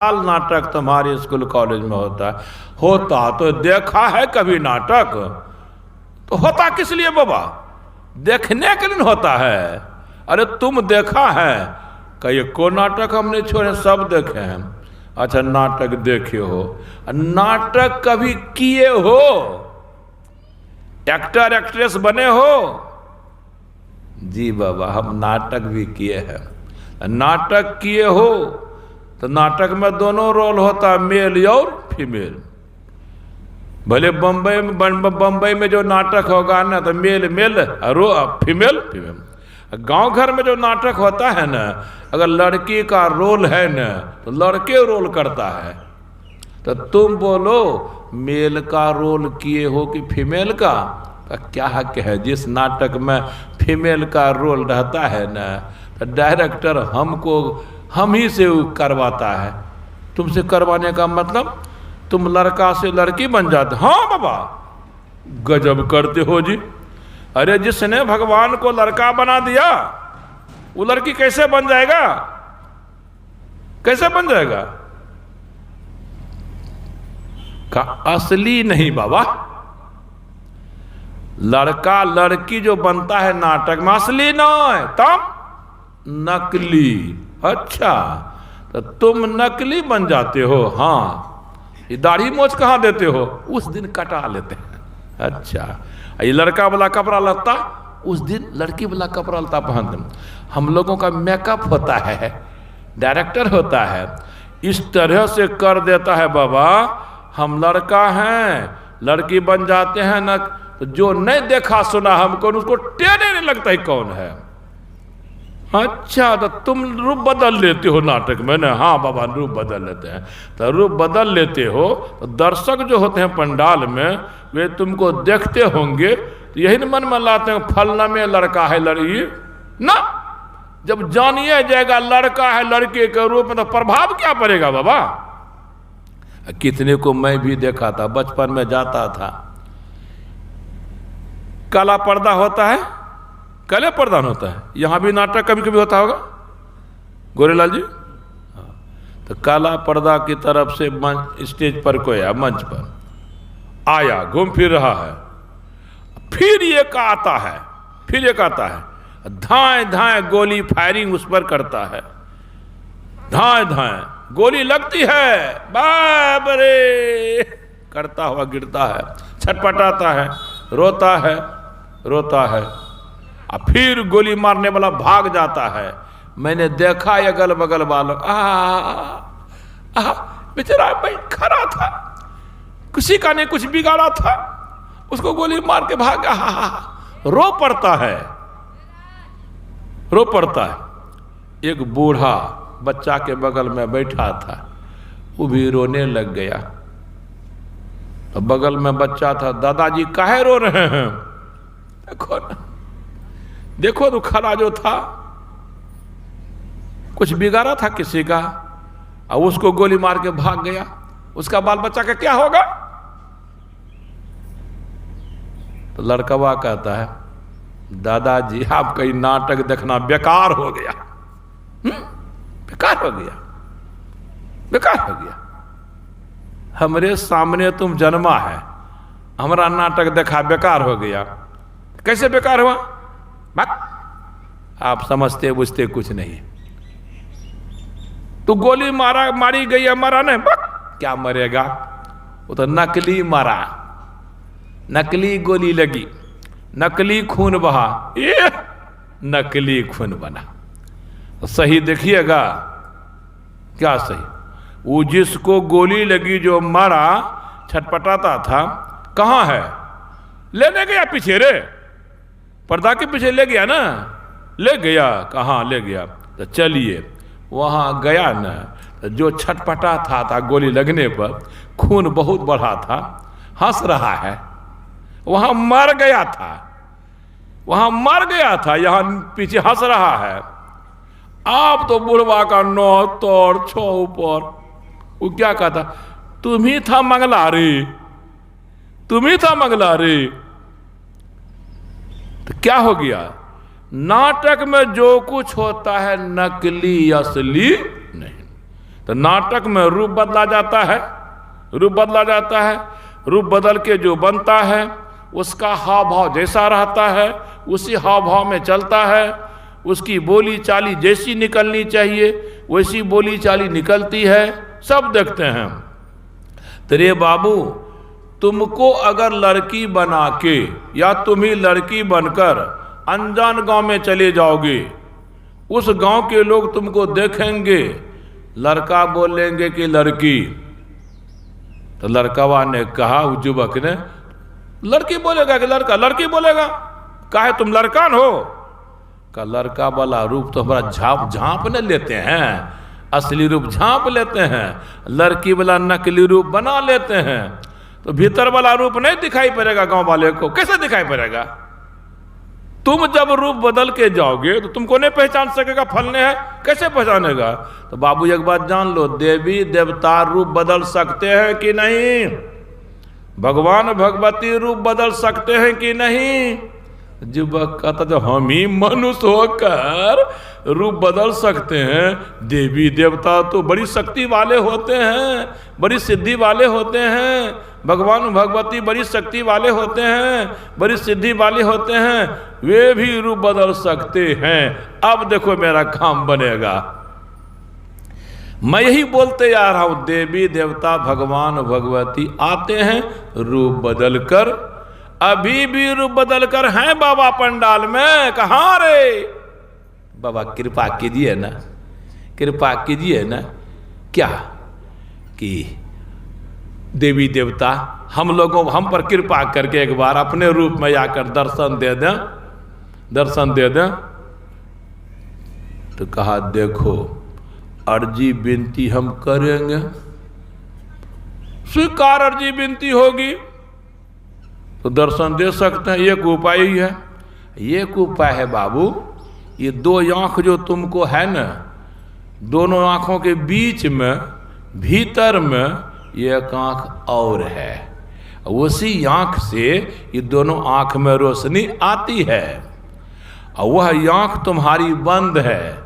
साल नाटक तुम्हारे स्कूल कॉलेज में होता तो देखा है कभी नाटक? तो होता किस लिए बाबा? देखने के लिए होता है। अरे तुम देखा है? कहिए को नाटक हमने छोड़े, सब देखे हैं। अच्छा नाटक देखे हो, नाटक कभी किए हो? एक्टर एक्ट्रेस बने हो? जी बाबा हम नाटक भी किए हैं। नाटक किए हो तो नाटक में दोनों रोल होता है, मेल और फीमेल। भले बम्बई में जो नाटक होगा ना तो मेल मेल फीमेल फीमेल। गांव घर में जो नाटक होता है ना, अगर लड़की का रोल है ना तो लड़के रोल करता है। तो तुम बोलो मेल का रोल किए हो कि फीमेल का? तो क्या हक है? जिस नाटक में फीमेल का रोल रहता है ना तो डायरेक्टर हम ही से करवाता है। तुमसे करवाने का मतलब तुम लड़का से लड़की बन जाते। हाँ बाबा गजब करते हो जी। अरे जिसने भगवान को लड़का बना दिया वो लड़की कैसे बन जाएगा? कैसे बन जाएगा? का असली नहीं बाबा। लड़का लड़की जो बनता है नाटक में असली नहीं, तब नकली। अच्छा तो तुम नकली बन जाते हो। हाँ ये दाढ़ी मोछ कहाँ देते हो? उस दिन कटा लेते हैं। अच्छा ये लड़का वाला कपड़ा लगता, उस दिन लड़की वाला कपड़ा लता पहनते। हम लोगों का मेकअप होता है, डायरेक्टर होता है, इस तरह से कर देता है बाबा। हम लड़का हैं लड़की बन जाते हैं ना, तो जो नहीं देखा सुना हमको उसको टेढ़े नहीं लगता ही कौन है। अच्छा तो तुम रूप बदल लेते हो नाटक में ना? हाँ बाबा रूप बदल लेते हैं। तो रूप बदल लेते हो तो दर्शक जो होते हैं पंडाल में वे तुमको देखते होंगे तो यही मन में लाते हैं फलना में लड़का है लड़की ना। जब जानिए जाएगा लड़का है लड़के के रूप में तो प्रभाव क्या पड़ेगा बाबा? कितने को मैं भी देखा था, बचपन में जाता था। काला पर्दा होता है, काले पर्दा होता है। यहाँ भी नाटक कभी कभी होता होगा गोरेलाल जी। तो काला पर्दा की तरफ से स्टेज पर कोई आया, मंच पर आया, घूम फिर रहा है। फिर एक आता है, फिर एक आता है, धाए धाए गोली फायरिंग उस पर करता है। धाए धाए गोली लगती है, बाप रे करता हुआ गिरता है, छटपटाता है, रोता है। और फिर गोली मारने वाला भाग जाता है। मैंने देखा अगल बगल वालों, बेचारा भाई खड़ा था, किसी का नहीं कुछ बिगाड़ा था, उसको गोली मार के भाग गया। रो पड़ता है। एक बूढ़ा बच्चा के बगल में बैठा था, वो भी रोने लग गया। तो बगल में बच्चा था, दादाजी काहे रो रहे हैं? देखो तो खड़ा जो था कुछ बिगाड़ा था किसी का, और उसको गोली मार के भाग गया। उसका बाल बच्चा का क्या होगा? तो लड़कवा कहता है दादाजी आपका ये नाटक देखना बेकार हो गया। बेकार हो गया। हमरे सामने तुम जन्मा है, हमारा नाटक देखा बेकार हो गया। कैसे बेकार हुआ? आप समझते बुझते कुछ नहीं। तो गोली मारी गई है, मरा नहीं। क्या मरेगा? वो तो नकली मरा, नकली गोली लगी, नकली खून बहा, ये नकली खून बना। तो सही देखिएगा क्या सही? वो जिसको गोली लगी जो मारा छटपटाता था, कहाँ है? लेने गया पीछे रे, पर्दा के पीछे ले गया ना, ले गया। कहाँ ले गया? तो चलिए वहाँ गया ना, तो जो छटपटा था गोली लगने पर, खून बहुत बढ़ा था, हंस रहा है। वहाँ मर गया था, यहाँ पीछे हंस रहा है। आप तो बुढ़वा का 9 तोड़ 6 ऊपर। वो क्या कहता? तुम ही था मंगला रे। तो क्या हो गया? नाटक में जो कुछ होता है नकली असली नहीं। तो नाटक में रूप बदला जाता है, रूप बदला जाता है। रूप बदल के जो बनता है उसका हाव भाव जैसा रहता है उसी हाव भाव में चलता है। उसकी बोली चाली जैसी निकलनी चाहिए वैसी बोली चाली निकलती है, सब देखते हैं। तेरे बाबू, तुमको अगर लड़की बना के या तुम ही लड़की बनकर अनजान गांव में चले जाओगे, उस गांव के लोग तुमको देखेंगे, लड़का बोलेंगे कि लड़की, तो लड़कावा ने कहा, उस युवक ने, लड़की बोलेगा कि लड़का? लड़की बोलेगा। काहे तुम लड़कान हो? का लड़का वाला रूप तो हमारा झांप न लेते हैं, असली रूप झांप लेते हैं, लड़की वाला नकली रूप बना लेते हैं। तो भीतर वाला रूप नहीं दिखाई पड़ेगा गांव वाले को, कैसे दिखाई पड़ेगा? तुम जब रूप बदल के जाओगे तो तुमको नहीं पहचान सकेगा, फलने है कैसे पहचानेगा? तो बाबू एक बात जान लो, देवी देवता रूप बदल सकते हैं कि नहीं? भगवान भगवती रूप बदल सकते हैं कि नहीं? युवक कहता जो हम ही मनुष्य होकर रूप बदल सकते हैं, देवी देवता तो बड़ी शक्ति वाले होते हैं, बड़ी सिद्धि वाले होते हैं, भगवान भगवती बड़ी शक्ति वाले होते हैं, बड़ी सिद्धि वाले होते हैं, वे भी रूप बदल सकते हैं। अब देखो मेरा काम बनेगा। मैं यही बोलते आ रहा हूं, देवी देवता भगवान भगवती आते हैं रूप बदल कर, अभी भी रूप बदल कर हैं बाबा पंडाल में। कहाँ रे बाबा, कृपा कीजिए ना, कृपा कीजिए ना। क्या कि देवी देवता हम पर कृपा करके एक बार अपने रूप में आकर दर्शन दे दें, दर्शन दे दें। तो कहा देखो, अर्जी विनती हम करेंगे, स्वीकार अर्जी विनती होगी तो दर्शन दे सकते हैं। एक उपाय ही है, एक उपाय है बाबू, ये दो आँख जो तुमको है ना, दोनों आँखों के बीच में भीतर में एक आँख और है, उसी आँख से ये दोनों आँख में रोशनी आती है। और वह आँख तुम्हारी बंद है,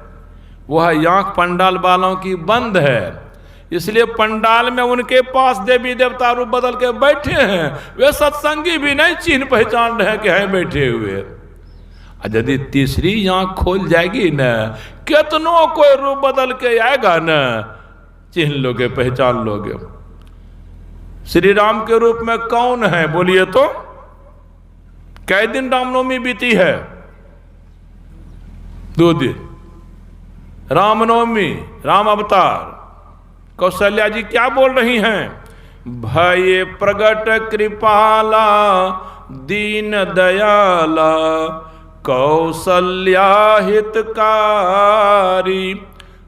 वह आँख पंडाल वालों की बंद है, इसलिए पंडाल में उनके पास देवी देवता रूप बदल के बैठे हैं। वे सत्संगी भी नहीं चिन्ह पहचान रहे कि हैं बैठे हुए। यदि तीसरी आँख खोल जाएगी न, कितनों कोई रूप बदल के आएगा न, चिन्ह लोगे, पहचान लोगे। श्री राम के रूप में कौन है बोलिए तो? कै दिन रामनवमी बीती है? 2 दिन। रामनवमी, राम अवतार। कौशल्या जी क्या बोल रही हैं? भय प्रगट कृपाला दीन दयाला कौशल्या हितकारी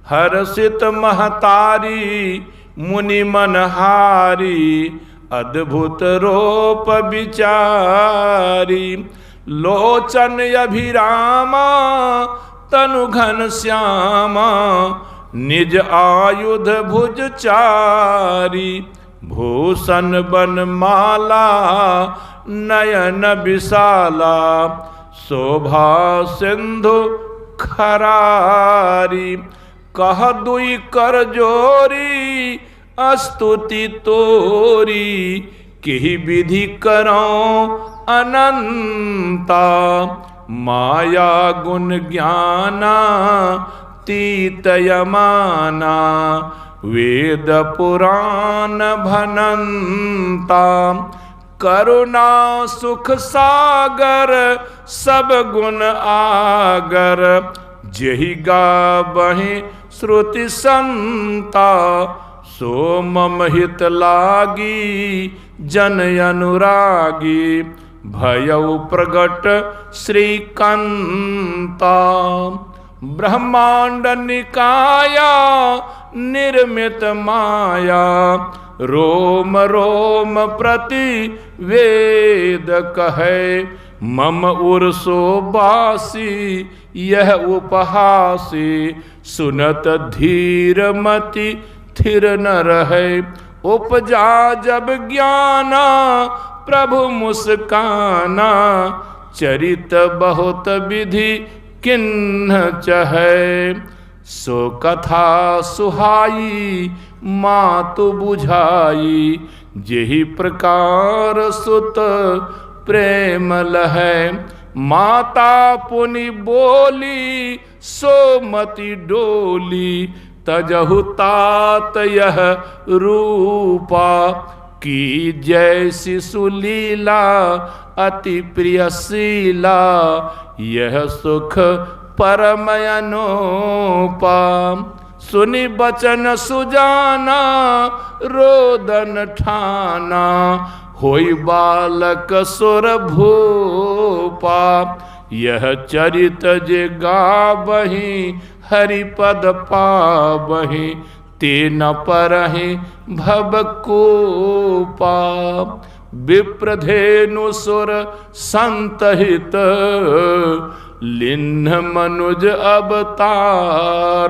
हर्षित महतारी मुनि मनहारी अद्भुत रूप विचारी लोचन अभिरामा तनु घन श्यामा निज आयुध भुज चारी भूषण बनमाला नयन विशाला शोभा सिंधु खरारी कह दुई कर जोरी स्तुति तोरी किहि विधि करौं अनंता माया गुण ज्ञाना तीत यमाना वेद पुराण भनंता करुणा सुख सागर सब गुण आगर जेहि गावहि श्रुति संता सो मम हित लागी जन अनुरागी भयउ प्रगट श्रीकांता ब्रह्मांड निकाया निर्मित माया रोम रोम प्रति वेद कहे मम उर्सो बासी यह उपहासी सुनत धीर मति थिर न रहे उपजा जब ज्ञाना प्रभु मुस्काना चरित बहुत विधि किन्ह चहे सो कथा सुहाई मातु बुझाई, जेहि प्रकार सुत प्रेम लहै। माता पुनि बोली सोमति डोली, तजहु तात यह रूपा। की जैसी सुलीला अति प्रियशीला, यह सुख परम अनूपा। सुनि बचन सुजाना रोदन ठाना, होई बालक सुर भूपा। यह चरित जे गावहि हरिपद पावहि, ते न परहि भवकूपा। विप्रधेनु सुर संतहित, लिन्ह मनुज अवतार।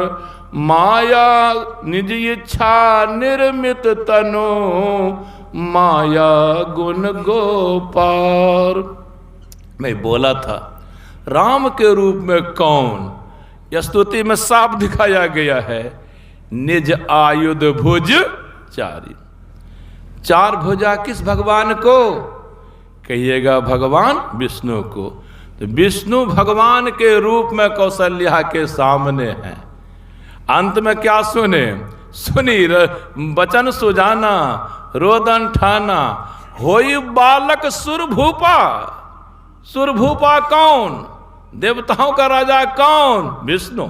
माया निज इच्छा निर्मित तनो, माया गुण गोपार। मैं बोला था राम के रूप में कौन, यह स्तुति में साफ दिखाया गया है। निज आयुध भुज चारी। चार भुजा किस भगवान को? कहिएगा भगवान विष्णु को। तो विष्णु भगवान के रूप में कौशल्या के सामने हैं। अंत में क्या सुने? सुनी बचन सुजाना रोदन ठाना, होई बालक सुरभूपा। सुरभूपा कौन? देवताओं का राजा कौन? विष्णु।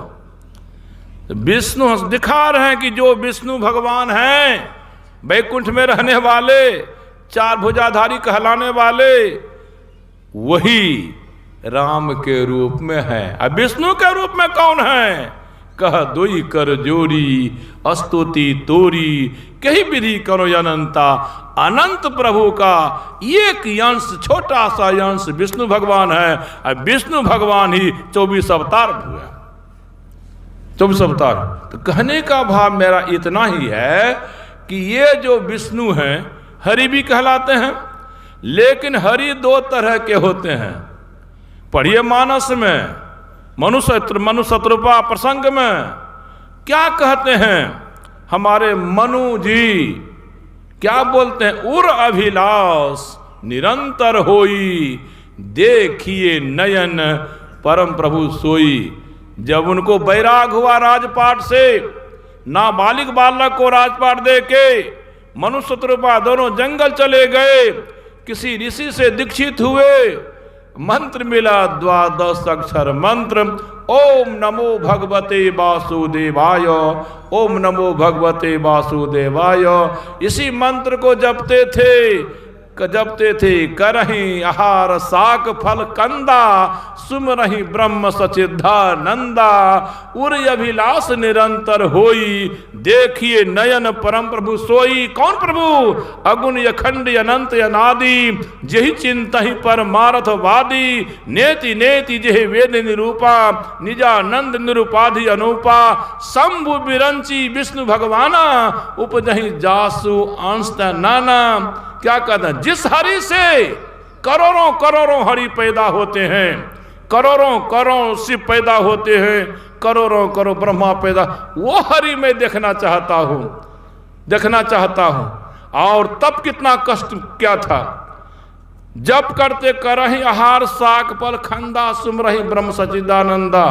विष्णु दिखा रहे हैं कि जो विष्णु भगवान हैं, वैकुंठ में रहने वाले, चार भुजाधारी कहलाने वाले, वही राम के रूप में है। अब विष्णु के रूप में कौन है? कह दोई कर जोड़ी स्तुति तोरी, कही विधि करो अनंता। अनंत प्रभु का एक अंश, छोटा सा अंश विष्णु भगवान है। अब विष्णु भगवान ही 24 अवतार हुए। 24 अवतार। तो कहने का भाव मेरा इतना ही है कि ये जो विष्णु हैं, हरि भी कहलाते हैं, लेकिन हरि दो तरह के होते हैं। पढ़िए मानस में, मनुशत्रुपा प्रसंग में क्या कहते हैं हमारे मनु जी? क्या बोलते हैं? उर अभिलाष निरंतर होई, देखिए नयन परम प्रभु सोई। जब उनको बैराग हुआ राजपाट से, नाबालिग बालक को राजपाट दे के मनुशत्रुपा दोनों जंगल चले गए, किसी ऋषि से दीक्षित हुए, मंत्र मिला 12 अक्षर मंत्र, ओम नमो भगवते वासुदेवाय, ओम नमो भगवते वासुदेवाय। इसी मंत्र को जपते थे करही आहार साक फल कंदा, सुमरही ब्रह्म सचिद्धानंदा। उर अभिलाष निरंतर होई, देखिए नयन परम प्रभु सोई। कौन प्रभु? अगुण अखंड अनंत अनादि, जेहि चिंतहि परमार्थ वादी। नेति नेति जेहि वेद निरूपा, निजानंद निरूपाधि अनूपा। शंभु बिरंची विष्णु भगवाना, उपजहि जासु अंश नाना। क्या कहते हैं? जिस हरि से करोड़ों करोड़ों हरि पैदा होते हैं, करोड़ों करोड़ शिव पैदा होते हैं, करोड़ों करोड़ ब्रह्मा पैदा, वो हरि मैं देखना चाहता हूं। और तब कितना कष्ट क्या था? जब करते करही आहार साक फल खंदा, सुमरही ब्रह्म सच्चिदानंदा।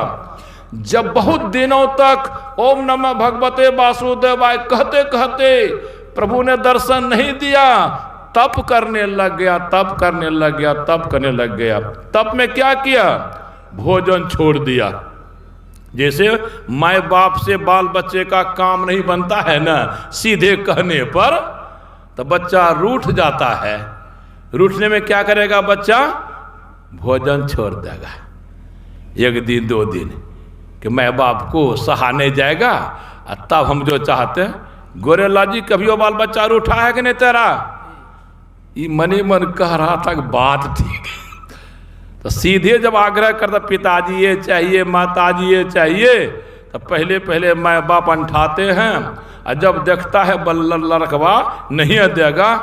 जब बहुत दिनों तक ओम नमः भगवते वासुदेवाय कहते कहते प्रभु ने दर्शन नहीं दिया, तप करने लग गया। तप में क्या किया? भोजन छोड़ दिया। जैसे माँ बाप से बाल बच्चे का काम नहीं बनता है ना, सीधे कहने पर तो बच्चा रूठ जाता है। रूठने में क्या करेगा बच्चा? भोजन छोड़ देगा। 1 दिन 2 दिन कि माँ बाप को सहाने जाएगा, और तब हम जो चाहते हैं, गोरेला जी कभी वो बाल बच्चा रूठा है कि नहीं तेरा? ये मने मन कह रहा था कि बात ठीक है। तो सीधे जब आग्रह करता पिताजी ये चाहिए, माताजी ये चाहिए, तो पहले माँ बाप अंठाते हैं, और जब देखता है लड़कवा नहीं देगा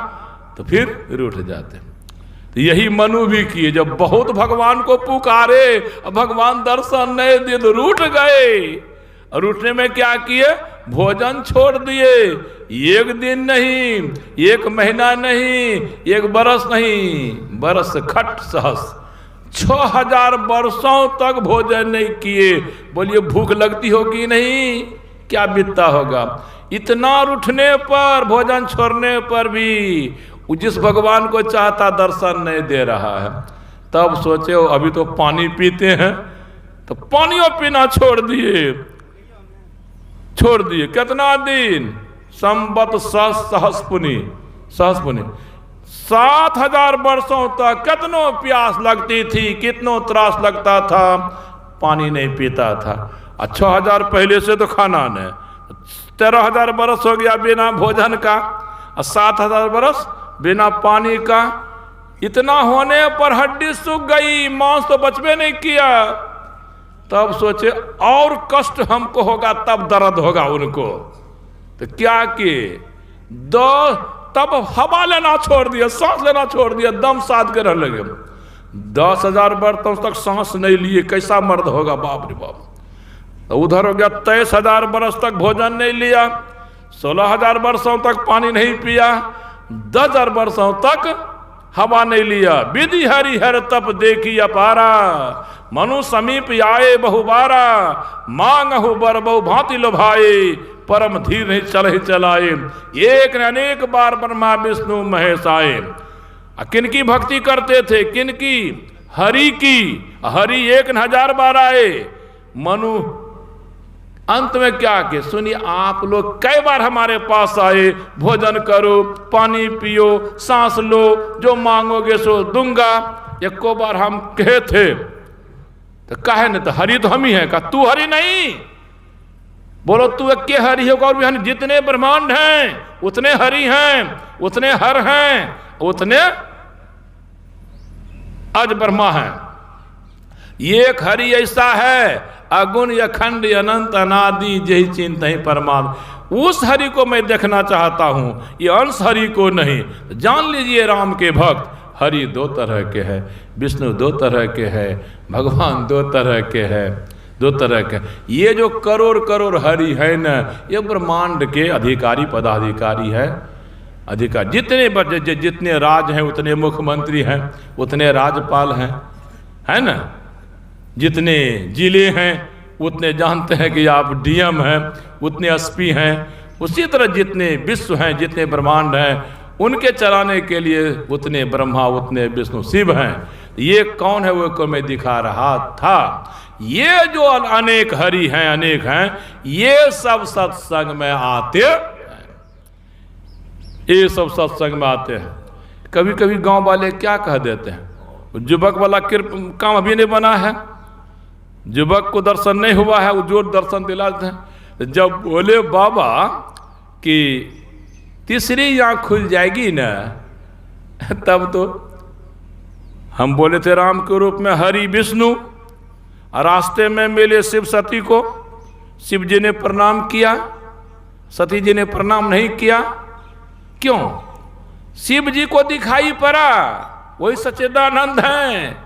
तो फिर रूठ जाते हैं। तो यही मनु भी किए, जब बहुत भगवान को पुकारे, भगवान दर्शन नहीं दिए तो रूठ गए। और उठने में क्या किए? भोजन छोड़ दिए। एक दिन नहीं, एक महीना नहीं, एक बरस नहीं, बरस खट सहस 6000 वर्षों तक भोजन नहीं किए। बोलिए भूख लगती होगी नहीं? क्या बीतता होगा? इतना उठने पर, भोजन छोड़ने पर भी जिस भगवान को चाहता दर्शन नहीं दे रहा है। तब सोचे अभी तो पानी पीते हैं, तो पानियों पीना छोड़ दिए। कितना दिन? संवत सहस्पुनी 7000 वर्षों तक कितनों प्यास लगती थी, कितनों त्रास लगता था, पानी नहीं पीता था। 6000 पहले से तो खाना नहीं, 13000 बरस हो गया बिना भोजन का, और 7000 बरस बिना पानी का। इतना होने पर हड्डी सूख गई, मांस तो बचबे नहीं किया। तब सोचे और कष्ट हमको होगा, तब दर्द होगा उनको। तो क्या किए? तब हवा लेना छोड़ दिया, सांस लेना छोड़ दिया, दम साध के रह लगे। 10,000 वर्षों तक सांस नहीं लिए, कैसा मर्द होगा? बाप रे बाप। तो उधर हो गया 23,000 वर्ष तक भोजन नहीं लिया, 16,000 वर्षों तक पानी नहीं पिया, 10,000 वर्षों तक हवा नहीं लिया। विधि हरि हर तप देखी अपारा, मनु समीप आए बहुबारा, मांगहु बर बहु भांति लोभाए, परम धीर नहीं चल चलाए, एक न अनेक बार ब्रह्मा विष्णु महेश आए। किनकी भक्ति करते थे? किनकी? हरि की। हरि 1,000 बार आए। मनु अंत में क्या के? सुनिए, आप लोग कई बार हमारे पास आए, भोजन करो, पानी पियो, सांस लो, जो मांगोगे सो दूंगा। एको बार हम कहे थे तो कहे न, तो हरि तो हम ही हैं। कहा तू हरि नहीं, बोलो तू एक के हरि होगा? और भी हरि, जितने ब्रह्मांड हैं उतने हरि हैं, उतने हर हैं, उतने अज ब्रह्मा हैं। एक हरि ऐसा है, अगुण अखंड अनंत अनादि, जही चिंत ही परमात्मा। उस हरि को मैं देखना चाहता हूं, ये अंश हरि को नहीं। जान लीजिए राम के भक्त, हरि 2 तरह के हैं, विष्णु 2 तरह के हैं, भगवान 2 तरह के हैं, 2 तरह के। ये जो करोड़ करोड़ हरि है न, ये ब्रह्मांड के अधिकारी पदाधिकारी है। अधिकार जितने राज हैं उतने मुख्यमंत्री हैं, उतने राज्यपाल हैं, है ना? जितने जिले हैं उतने जानते हैं कि आप डीएम हैं, उतने एसपी हैं। उसी तरह जितने विश्व हैं, जितने ब्रह्मांड हैं, उनके चलाने के लिए उतने ब्रह्मा, उतने विष्णु, शिव हैं। ये कौन है वो को मैं दिखा रहा था। ये जो अनेक हरि हैं, अनेक हैं, ये सब सत्संग में आते हैं। ये सब सत्संग में आते हैं। कभी कभी गांव वाले क्या कह देते हैं, युवक वाला काम अभी नहीं बना है, युवक को दर्शन नहीं हुआ है, वो जो दर्शन दिलाते हैं। जब बोले बाबा कि तीसरी आँख खुल जाएगी ना, तब तो हम बोले थे राम के रूप में हरि विष्णु। रास्ते में मिले शिव सती को, शिव जी ने प्रणाम किया, सती जी ने प्रणाम नहीं किया। क्यों? शिव जी को दिखाई पड़ा वही सच्चिदानंद हैं,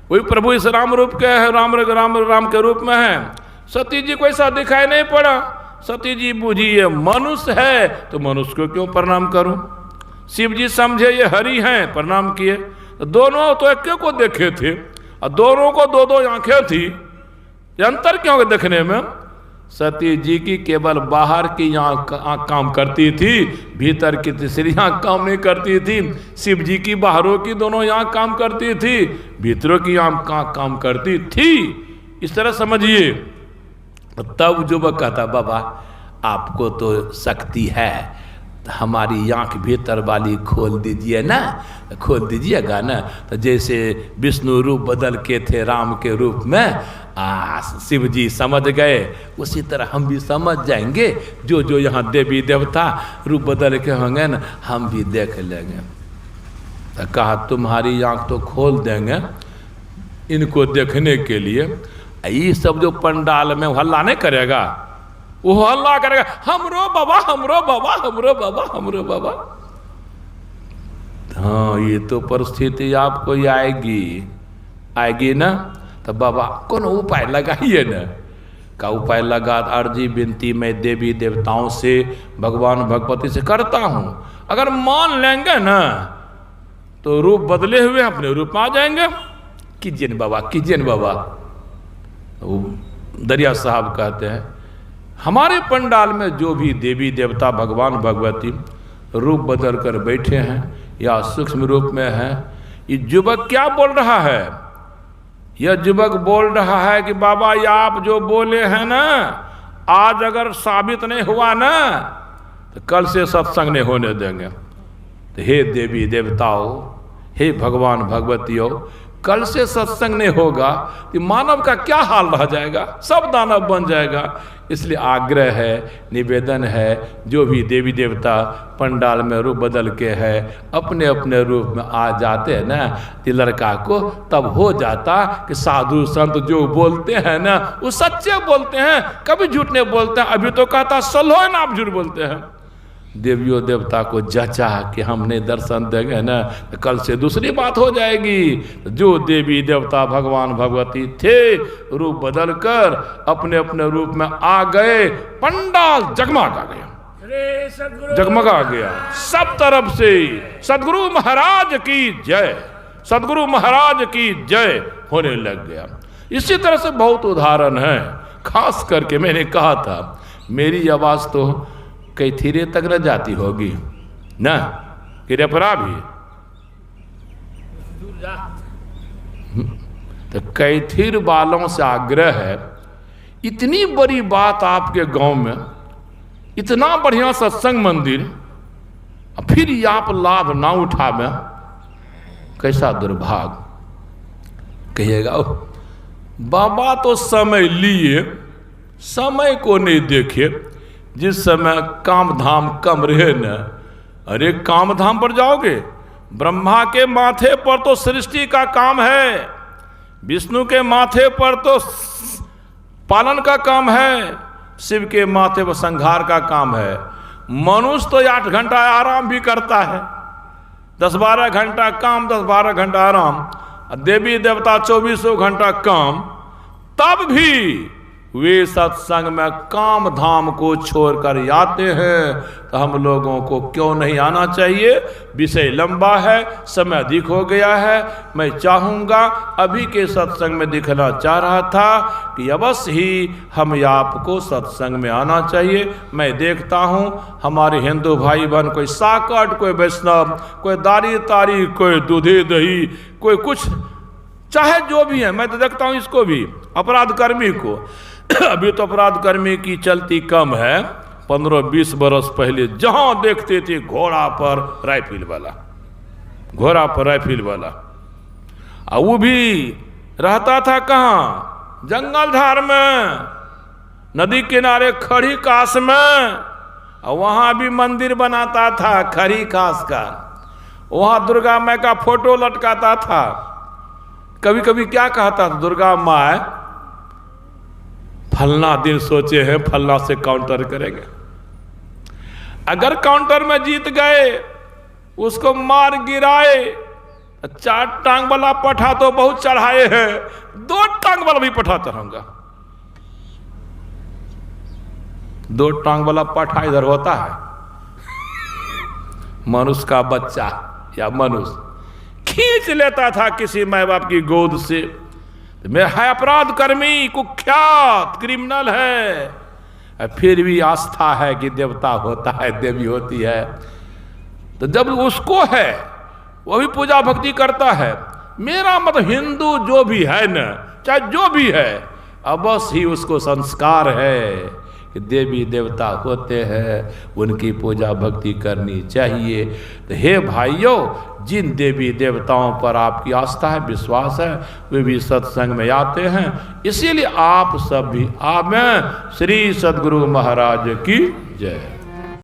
वही प्रभु इस राम रूप के है, राम के रूप में है। सती जी को ऐसा दिखाई नहीं पड़ा। सती जी बूझी ये मनुष्य है, तो मनुष्य को क्यों प्रणाम करूं? शिव जी समझे ये हरि हैं, प्रणाम किए। दोनों तो एक को देखे थे, और दोनों को 2-2 आंखें थी। अंतर क्यों है देखने में? सती जी की केवल बाहर की आँख काम करती थी, भीतर की तीसरी आँख काम नहीं करती थी। शिव जी की बाहरों की दोनों आँख काम करती थी, भीतरों की आँख काम करती थी। इस तरह समझिए। तब जो वह कहता बाबा आपको तो शक्ति है, तो हमारी आँख भीतर वाली खोल दीजिए ना, खोल दीजिएगा ना। तो जैसे विष्णु रूप बदल के थे राम के रूप में, शिव जी समझ गए, उसी तरह हम भी समझ जाएंगे। जो जो यहाँ देवी देवता रूप बदल के होंगे ना, हम भी देख लेंगे। तो कहा तुम्हारी आँख तो खोल देंगे इनको देखने के लिए। ये सब जो पंडाल में हल्ला नहीं करेगा, वो हल्ला करेगा हमरो बाबा, हमरो बाबा, हमरो बाबा, हमरो बाबा। हाँ, ये तो परिस्थिति आपको आएगी ना। तो बाबा कौन उपाय लगाइए ना। का उपाय लगा, अर्जी विनती मैं देवी देवताओं से, भगवान भगवती से करता हूँ। अगर मान लेंगे ना तो रूप बदले हुए अपने रूप में आ जाएंगे। कीजिए न बाबा, कीजिए न बाबा। वो दरिया साहब कहते हैं हमारे पंडाल में जो भी देवी देवता भगवान भगवती रूप बदल कर बैठे हैं या सूक्ष्म रूप में हैं, ये युवक क्या बोल रहा है? यह युवक बोल रहा है कि बाबा ये आप जो बोले हैं ना, आज अगर साबित नहीं हुआ ना तो कल से सत्संग नहीं होने देंगे। तो हे देवी देवताओं, हे भगवान भगवतियों, कल से सत्संग नहीं होगा तो मानव का क्या हाल रह जाएगा? सब दानव बन जाएगा। इसलिए आग्रह है, निवेदन है, जो भी देवी देवता पंडाल में रूप बदल के है अपने अपने रूप में आ जाते हैं ना, तो लड़का को तब हो जाता कि साधु संत जो बोलते हैं ना वो सच्चे बोलते हैं, कभी झूठ नहीं बोलते हैं। अभी तो कहता सलो ना आप झूठ बोलते हैं। देवियों देवता को जचा कि हमने दर्शन देंगे ना तो कल से दूसरी बात हो जाएगी। जो देवी देवता भगवान भगवती थे रूप बदल कर अपने अपने रूप में आ गए, पंडाल जगमगा गया, जगमगा गया सब तरफ से। सदगुरु महाराज की जय, सदगुरु महाराज की जय होने लग गया। इसी तरह से बहुत उदाहरण है। खास करके मैंने कहा था मेरी आवाज तो कई थीरे तक न जाती होगी ना, कि रेपरा भी तो कैथीर वालों से आग्रह है, इतनी बड़ी बात आपके गांव में, इतना बढ़िया सत्संग मंदिर, फिर आप लाभ ना उठावे, कैसा दुर्भाग्य। कहिएगा बाबा तो समय लिए, समय को नहीं देखे। जिस समय काम धाम कम रहे न, अरे काम धाम पर जाओगे, ब्रह्मा के माथे पर तो सृष्टि का काम है, विष्णु के माथे पर तो पालन का काम है, शिव के माथे पर संहार का काम है। मनुष्य तो 8 घंटा आराम भी करता है, 10-12 घंटा काम, 10-12 घंटा आराम। देवी देवता 24 घंटा काम, तब भी वे सत्संग में काम धाम को छोड़कर आते हैं। तो हम लोगों को क्यों नहीं आना चाहिए? विषय लंबा है, समय अधिक हो गया है। मैं चाहूँगा, अभी के सत्संग में दिखना चाह रहा था कि अवश्य ही हम आपको सत्संग में आना चाहिए। मैं देखता हूँ हमारे हिंदू भाई बहन, कोई साकट, कोई वैष्णव, कोई दारी तारी, कोई दूधे दही, कोई कुछ, चाहे जो भी है। मैं तो देखता हूँ इसको भी, अपराध कर्मी को। अभी तो अपराध कर्मी की चलती कम है, 15-20 बरस पहले जहां देखते थे घोड़ा पर राइफल वाला, घोड़ा पर राइफल वाला। और वो भी रहता था कहाँ? जंगल झाड़ में, नदी किनारे खड़ी काश में। और वहां भी मंदिर बनाता था खड़ी काश का, वहां दुर्गा माँ का फोटो लटकाता था। कभी कभी क्या कहता था, दुर्गा माँ फलना दिन सोचे हैं फलना से काउंटर करेंगे, अगर काउंटर में जीत गए उसको मार गिराए। 4 टांग वाला पठा तो बहुत चढ़ाए हैं, 2 टांग वाला भी पठा चढ़ाऊंगा। 2 टांग वाला पठा इधर होता है, मनुष्य का बच्चा या मनुष्य खींच लेता था किसी माँ बाप की गोद से। मैं है अपराध कर्मी, कुख्यात क्रिमिनल है, फिर भी आस्था है कि देवता होता है, देवी होती है। तो जब उसको है वो भी पूजा भक्ति करता है। मेरा मतलब हिंदू जो भी है न, चाहे जो भी है, अवश्य ही उसको संस्कार है कि देवी देवता होते हैं, उनकी पूजा भक्ति करनी चाहिए। तो हे भाइयों, जिन देवी देवताओं पर आपकी आस्था है, विश्वास है, वे भी सत्संग में आते हैं। इसीलिए आप सब भी आवें। श्री सद्गुरु महाराज की जय।